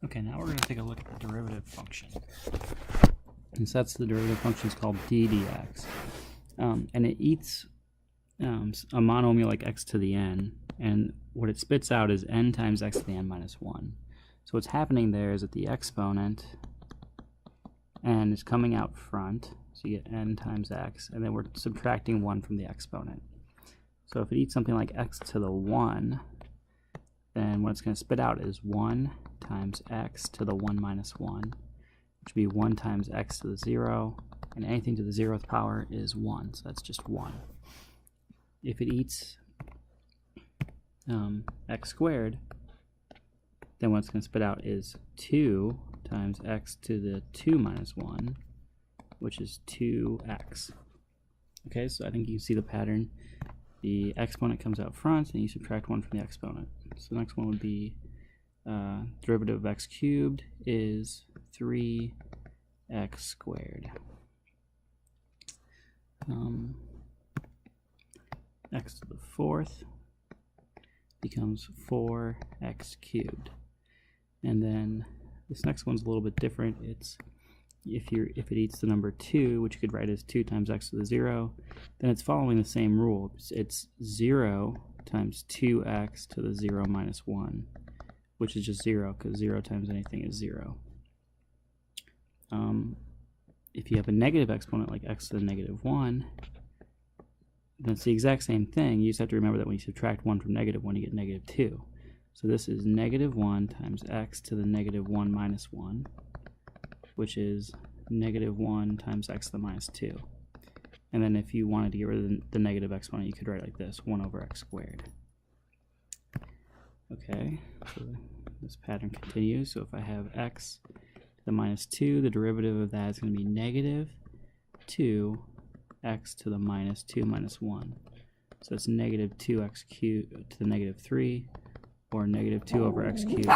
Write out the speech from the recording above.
Okay, now we're going to take a look at the derivative function. And so that's the derivative function is called d dx. And it eats a monomial like x to the n, and what it spits out is n times x to the n minus 1. So what's happening there is that the exponent n is coming out front, so you get n times x, and then we're subtracting 1 from the exponent. So if it eats something like x to the 1, then what it's going to spit out is 1 times x to the 1 minus 1, which would be 1 times x to the 0, and anything to the 0th power is 1, so that's just 1. If it eats x squared, then what it's going to spit out is 2 times x to the 2 minus 1, which is 2x. Okay, so I think you can see the pattern. The exponent comes out front, and you subtract 1 from the exponent. So the next one would be derivative of x cubed is 3x squared. X to the 4th becomes 4x cubed. And then this next one's a little bit different. It's if it eats the number 2, which you could write as 2 times x to the 0, then it's following the same rule. It's 0 times 2x to the 0 minus 1, which is just 0, because 0 times anything is 0. If you have a negative exponent like x to the negative 1, then it's the exact same thing. You just have to remember that when you subtract 1 from negative 1, you get negative 2. So this is negative 1 times x to the negative 1 minus 1, which is negative 1 times x to the minus 2. And then if you wanted to get rid of the negative exponent, you could write it like this, 1 over x squared. Okay, so this pattern continues. So if I have x to the minus 2, the derivative of that is going to be negative 2x to the minus 2 minus 1. So it's negative 2x cubed to the negative 3, or negative 2 over x cubed